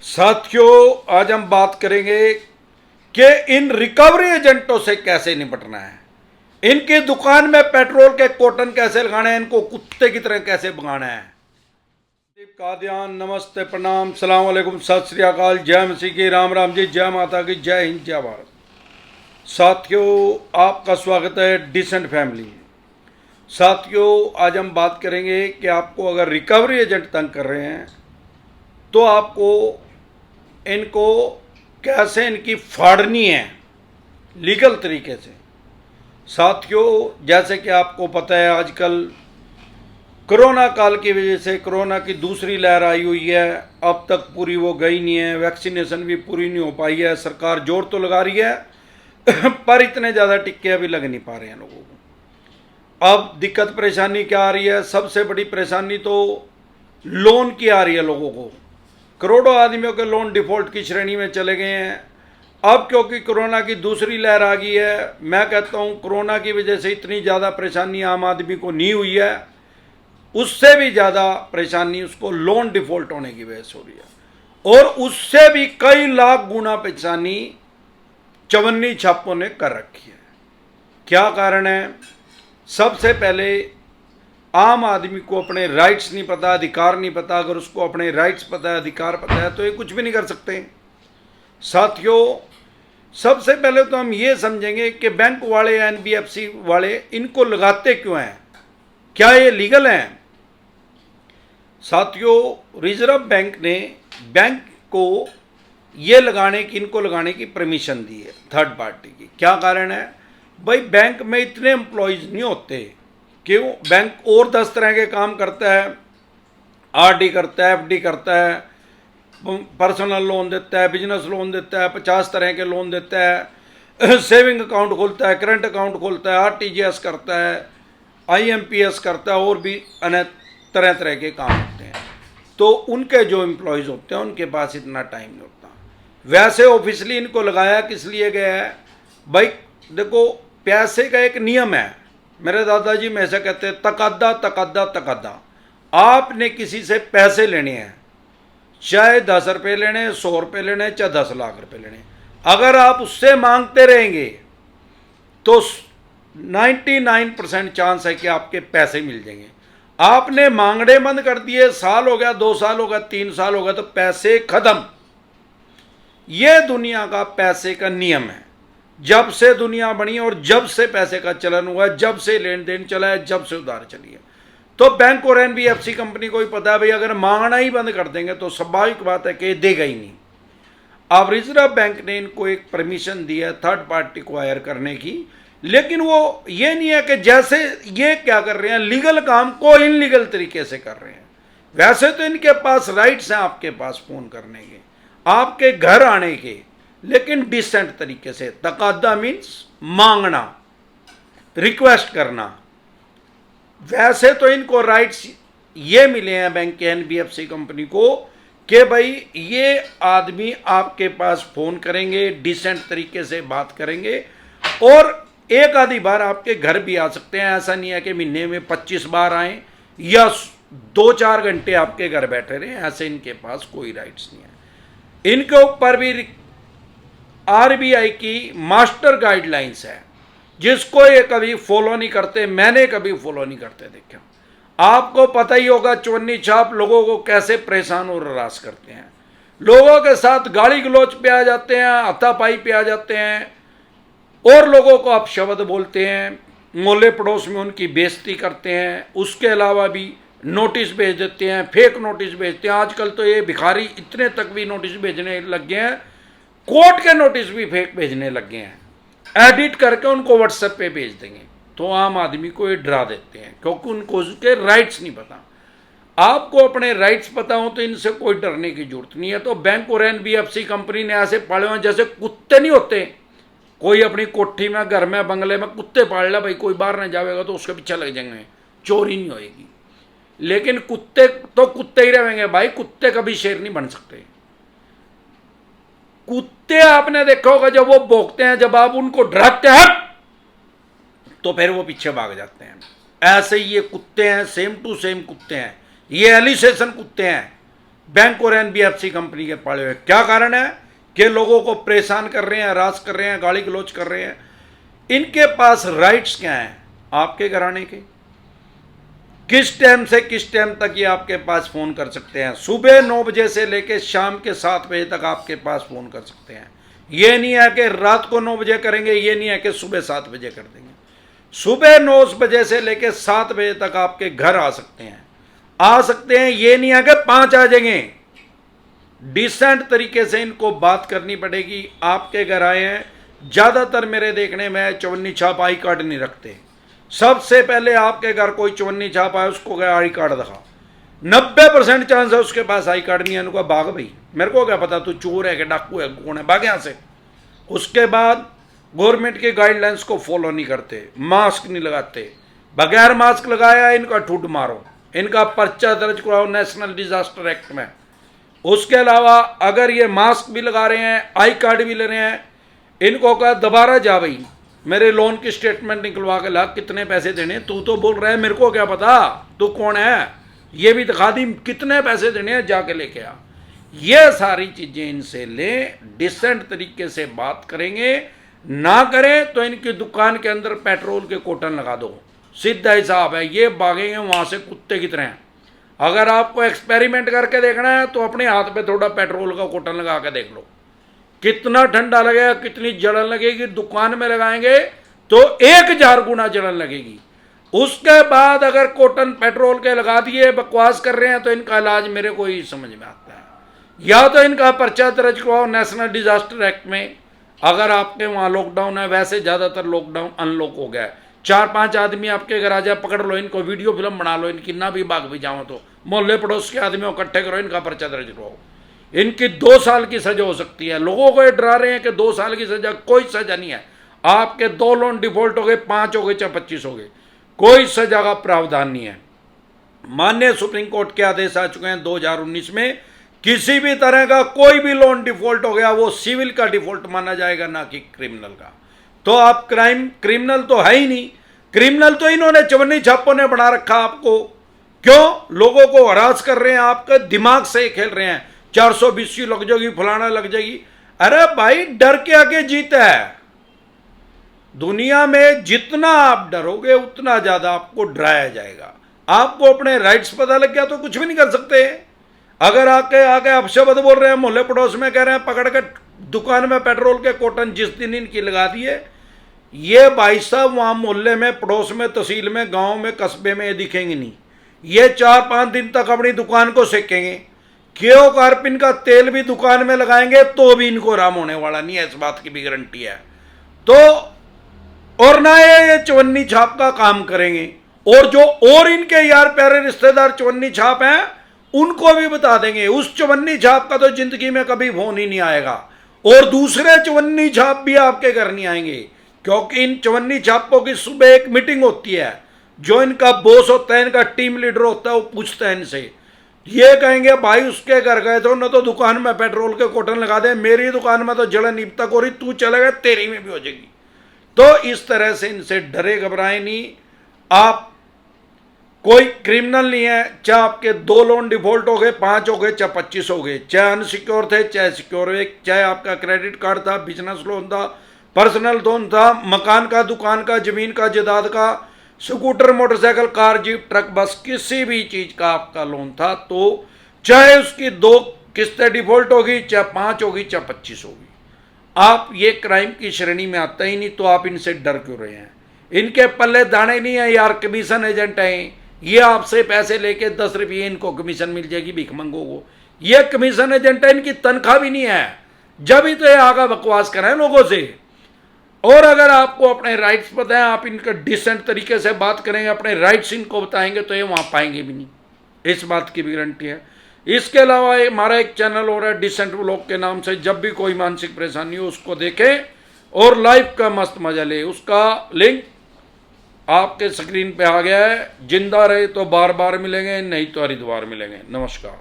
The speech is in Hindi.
साथियों, आज हम बात करेंगे कि इन रिकवरी एजेंटों से कैसे निपटना है। इनकी दुकान में पेट्रोल के कोटन कैसे लगाने हैं, इनको कुत्ते की तरह कैसे भगाना है। कादियान, नमस्ते, प्रणाम, सलाम वालेकुम, सत श्री अकाल, जय मसीह की, राम राम जी, जय माता की, जय हिंद, जय भारत। साथियों, आपका स्वागत है डिसेंट फैमिली में। साथियों, आज हम बात करेंगे कि आपको अगर रिकवरी एजेंट तंग कर रहे हैं तो आपको इनको कैसे इनकी फाड़नी है लीगल तरीके से। साथियों, जैसे कि आपको पता है, आजकल कोरोना काल की वजह से कोरोना की दूसरी लहर आई हुई है। अब तक पूरी वो गई नहीं है, वैक्सीनेशन भी पूरी नहीं हो पाई है। सरकार जोर तो लगा रही है पर इतने ज़्यादा टिक्के अभी लग नहीं पा रहे हैं लोगों को। अब दिक्कत परेशानी क्या आ रही है? सबसे बड़ी परेशानी तो लोन की आ रही है लोगों को। करोड़ों आदमियों के लोन डिफॉल्ट की श्रेणी में चले गए हैं। अब क्योंकि कोरोना की दूसरी लहर आ गई है, मैं कहता हूँ कोरोना की वजह से इतनी ज़्यादा परेशानी आम आदमी को नहीं हुई है, उससे भी ज़्यादा परेशानी उसको लोन डिफॉल्ट होने की वजह से हो रही है। और उससे भी कई लाख गुना परेशानी चवन्नी छापों ने कर रखी है। क्या कारण है? सबसे पहले आम आदमी को अपने राइट्स नहीं पता, अधिकार नहीं पता। अगर उसको अपने राइट्स पता है, अधिकार पता है, तो ये कुछ भी नहीं कर सकते। साथियों, सबसे पहले तो हम ये समझेंगे कि बैंक वाले या एनबीएफसी वाले इनको लगाते क्यों हैं, क्या ये लीगल हैं? साथियों, रिजर्व बैंक ने बैंक को ये लगाने की, इनको लगाने की परमिशन दी है थर्ड पार्टी की। क्या कारण है भाई? बैंक में इतने एम्प्लॉयज़ नहीं होते। क्यों? बैंक और 10 तरह के काम करता है, आरडी करता है, एफडी करता है, पर्सनल लोन देता है, बिजनेस लोन देता है, 50 तरह के लोन देता है, सेविंग अकाउंट खोलता है, करंट अकाउंट खोलता है, आरटीजीएस करता है, आईएमपीएस करता है, और भी अन्य तरह तरह के काम होते हैं। तो उनके जो एम्प्लॉयज़ होते हैं उनके पास इतना टाइम नहीं होता। वैसे ऑफिशियली इनको लगाया किस लिए गया है भाई? देखो, पैसे का एक नियम है। मेरे दादाजी में ऐसा कहते हैं, तकद्दा तकद्दा तकद्दा। आपने किसी से पैसे लेने हैं, चाहे 10 रुपये लेने, 100 रुपये लेने, चाहे 10 लाख रुपये लेने, अगर आप उससे मांगते रहेंगे तो 99% चांस है कि आपके पैसे मिल जाएंगे। आपने मांगने बंद कर दिए, साल हो गया, 2 साल हो गया, 3 साल हो गया, तो पैसे खत्म। यह दुनिया का पैसे का नियम है। जब से दुनिया बनी और जब से पैसे का चलन हुआ है, जब से लेन देन चला है, जब से उधार चली है, तो बैंक और एनबीएफसी कंपनी को ही पता है भाई, अगर मांगना ही बंद कर देंगे तो स्वाभाविक बात है कि देगा ही नहीं। अब रिजर्व बैंक ने इनको एक परमिशन दी है थर्ड पार्टी को हायर करने की, लेकिन वो ये नहीं है कि जैसे ये क्या कर रहे हैं, लीगल काम को इनलीगल तरीके से कर रहे हैं। वैसे तो इनके पास राइट्स हैं आपके पास फोन करने के, आपके घर आने के, लेकिन डिसेंट तरीके से। तकादा मीन्स मांगना, रिक्वेस्ट करना। वैसे तो इनको राइट्स ये मिले हैं बैंक के एनबीएफसी कंपनी को कि भाई ये आदमी आपके पास फोन करेंगे, डिसेंट तरीके से बात करेंगे, और एक आधी बार आपके घर भी आ सकते हैं। ऐसा नहीं है कि महीने में 25 बार आए या 2-4 घंटे आपके घर बैठे रहे। ऐसे इनके पास कोई राइट्स नहीं है। इनके ऊपर भी आरबीआई की मास्टर गाइडलाइंस है, जिसको ये कभी फॉलो नहीं करते। मैंने कभी फॉलो नहीं करते देखा। आपको पता ही होगा चवन्नी छाप लोगों को कैसे परेशान और हरास करते हैं। लोगों के साथ गाली गलौज पे आ जाते हैं, हाथापाई पे आ जाते हैं, और लोगों को आप शब्द बोलते हैं, मोहल्ले पड़ोस में उनकी बेइज्जती करते हैं। उसके अलावा भी नोटिस भेज देते हैं, फेक नोटिस भेजते हैं। आजकल तो ये भिखारी इतने तक भी नोटिस भेजने लग गए हैं, कोर्ट के नोटिस भी फेक भेजने लग गए हैं, एडिट करके उनको व्हाट्सएप पे भेज देंगे। तो आम आदमी को ये डरा देते हैं, क्योंकि उनको उसके राइट्स नहीं पता। आपको अपने राइट्स पता हो तो इनसे कोई डरने की जरूरत नहीं है। तो बैंक और एनबीएफसी कंपनी ने ऐसे पाले हुए, जैसे कुत्ते नहीं होते, कोई अपनी कोठी में, घर में, बंगले में कुत्ते पाल लिया भाई, कोई बाहर नहीं जाएगा तो उसके पीछे लग जाएंगे, चोरी नहीं होएगी। लेकिन कुत्ते तो कुत्ते ही रहेंगे भाई, कुत्ते कभी शेर नहीं बन सकते। कुत्ते आपने देखा होगा, जब वो भौंकते हैं, जब आप उनको डराते हैं तो फिर वो पीछे भाग जाते हैं। ऐसे ही ये कुत्ते हैं, सेम टू सेम कुत्ते हैं। ये एलिसेशन कुत्ते हैं बैंक और एनबीएफसी कंपनी के पड़े हुए। क्या कारण है कि लोगों को परेशान कर रहे हैं, हरास कर रहे हैं, गाली गलौज कर रहे हैं। इनके पास राइट्स क्या हैं आपके घराने के? किस टाइम से किस टाइम तक ये आपके पास फोन कर सकते हैं? सुबह 9 बजे से लेकर शाम के 7 बजे तक आपके पास फोन कर सकते हैं। ये नहीं है कि रात को 9 बजे करेंगे, ये नहीं है कि सुबह 7 बजे कर देंगे। सुबह 9 बजे से लेकर 7 बजे तक आपके घर आ सकते हैं। ये नहीं है कि 5 आ जाएंगे। डिसेंट तरीके से इनको बात करनी पड़ेगी। आपके घर आए हैं, ज्यादातर मेरे देखने में चवन्नी छाप आई कार्ड नहीं रखते। सबसे पहले आपके घर कोई चवन्नी छाप आए, उसको गया आई कार्ड दिखा, 90% चांस है उसके पास आई कार्ड नहीं है। उनको भाग भाई, मेरे को क्या पता तू चोर है कि डाकू है, कौन है, भाग यहां से। उसके बाद गवर्नमेंट के गाइडलाइंस को फॉलो नहीं करते, मास्क नहीं लगाते, बगैर मास्क लगाया इनका ठूड मारो, इनका पर्चा दर्ज कराओ नेशनल डिजास्टर एक्ट में। उसके अलावा अगर ये मास्क भी लगा रहे हैं, आई कार्ड भी ले रहे हैं, इनको कहा दोबारा जा भाई, मेरे लोन की स्टेटमेंट निकलवा के ला, कितने पैसे देने, तू तो बोल रहा है मेरे को क्या पता तू कौन है, ये भी दिखा दी, कितने पैसे देने हैं जाके लेके आ। ये सारी चीजें इनसे ले, डिसेंट तरीके से बात करेंगे। ना करें तो इनकी दुकान के अंदर पेट्रोल के कोटन लगा दो, सीधा हिसाब है। ये भागेंगे वहां से कुत्ते की तरह। अगर आपको एक्सपेरिमेंट करके देखना है तो अपने हाथ पे थोड़ा पेट्रोल का कोटन लगा के देख लो, कितना ठंडा लगेगा, कितनी जलन लगेगी। दुकान में लगाएंगे तो 1000 गुना जलन लगेगी। उसके बाद अगर कॉटन पेट्रोल के लगा दिए, बकवास कर रहे हैं, तो इनका इलाज मेरे को ही समझ में आता है। या तो इनका पर्चा दर्ज करवाओ नेशनल डिजास्टर एक्ट में, अगर आपके वहां लॉकडाउन है, वैसे ज्यादातर लॉकडाउन अनलॉक हो गया है, 4-5 आदमी आपके घर आ जाए, पकड़ लो इनको, वीडियो फिल्म बना लो इनकी, ना भी भाग भी जाओ तो मोहल्ले पड़ोस के आदमियों इकट्ठे करो, इनका पर्चा दर्ज करवाओ। इनकी 2 साल की सजा हो सकती है। लोगों को ये डरा रहे हैं कि 2 साल की सजा, कोई सजा नहीं है। आपके 2 लोन डिफॉल्ट हो गए, 5 हो गए, चाहे 25 हो गए, कोई सजा का प्रावधान नहीं है। माननीय सुप्रीम कोर्ट के आदेश आ चुके हैं 2019 में, किसी भी तरह का कोई भी लोन डिफॉल्ट हो गया वो सिविल का डिफॉल्ट माना जाएगा, ना कि क्रिमिनल का। तो आप क्रिमिनल तो है ही नहीं। क्रिमिनल तो इन्होंने चवन्नी छापों ने बना रखा आपको। क्यों? लोगों को हरास कर रहे हैं, आपके दिमाग से खेल रहे हैं, 420 लग जाएगी, फलाना लग जाएगी। अरे भाई, डर के आगे जीत है। दुनिया में जितना आप डरोगे उतना ज्यादा आपको डराया जाएगा। आपको अपने राइट्स पता लग गया तो कुछ भी नहीं कर सकते। अगर आके अपशब्द बोल रहे हैं, मोहल्ले पड़ोस में कह रहे हैं, पकड़ के दुकान में पेट्रोल के कोटन जिस दिन इनकी लगा दिए, ये भाई साहब वहां मोहल्ले में, पड़ोस में, तहसील में, गांव में, कस्बे में दिखेंगे नहीं। ये 4-5 दिन तक अपनी दुकान को सेकेंगे। केओ कार्पिन का तेल भी दुकान में लगाएंगे तो भी इनको आराम होने वाला नहीं है, इस बात की भी गारंटी है। तो और ना ये चवन्नी छाप का काम करेंगे, और जो और इनके यार प्यारे रिश्तेदार चवन्नी छाप हैं उनको भी बता देंगे, उस चवन्नी छाप का तो जिंदगी में कभी फोन ही नहीं आएगा, और दूसरे चवन्नी छाप भी आपके घर नहीं आएंगे। क्योंकि इन चवन्नी छापों की सुबह एक मीटिंग होती है, जो इनका बॉस होता है, इनका टीम लीडर होता है, वो पूछता है इनसे, ये कहेंगे भाई उसके घर गए तो न तो दुकान में पेट्रोल के कोटन लगा दे, मेरी दुकान में तो जलन अब तक हो रही, तू चलेगा तेरी में भी हो जाएगी। तो इस तरह से इनसे डरे घबराए नहीं। आप कोई क्रिमिनल नहीं है, चाहे आपके 2 लोन डिफॉल्ट हो गए, 5 हो गए, चाहे 25 हो गए, चाहे अनसिक्योर थे, चाहे सिक्योर हुए, चाहे आपका क्रेडिट कार्ड था, बिजनेस लोन था, पर्सनल लोन था, मकान का, दुकान का, जमीन का, जायदाद का, scooter, motorcycle, car, jeep, truck, बस, किसी भी चीज का आपका लोन था, तो चाहे उसकी 2 किस्तें डिफॉल्ट होगी, चाहे 5 होगी, चाहे 25 होगी, आप ये क्राइम की श्रेणी में आता ही नहीं। तो आप इनसे डर क्यों रहे हैं? इनके पल्ले दाने नहीं है यार, कमीशन एजेंट हैं ये, आपसे पैसे लेके 10 रुपये इनको कमीशन मिल जाएगी भिखमंगों को। ये कमीशन एजेंट है, इनकी तनख्वाह भी नहीं है, जब ही तो ये आगा बकवास कराएं लोगों से। और अगर आपको अपने राइट्स पता है, आप इनका डिसेंट तरीके से बात करेंगे, अपने राइट्स इनको बताएंगे, तो ये वहां पाएंगे भी नहीं, इस बात की भी गारंटी है। इसके अलावा हमारा एक चैनल हो रहा है डिसेंट व्लॉग के नाम से, जब भी कोई मानसिक परेशानी हो उसको देखें और लाइफ का मस्त मजा ले। उसका लिंक आपके स्क्रीन पे आ गया है। जिंदा रहे तो बार बार मिलेंगे, नहीं तो हरिद्वार मिलेंगे। नमस्कार।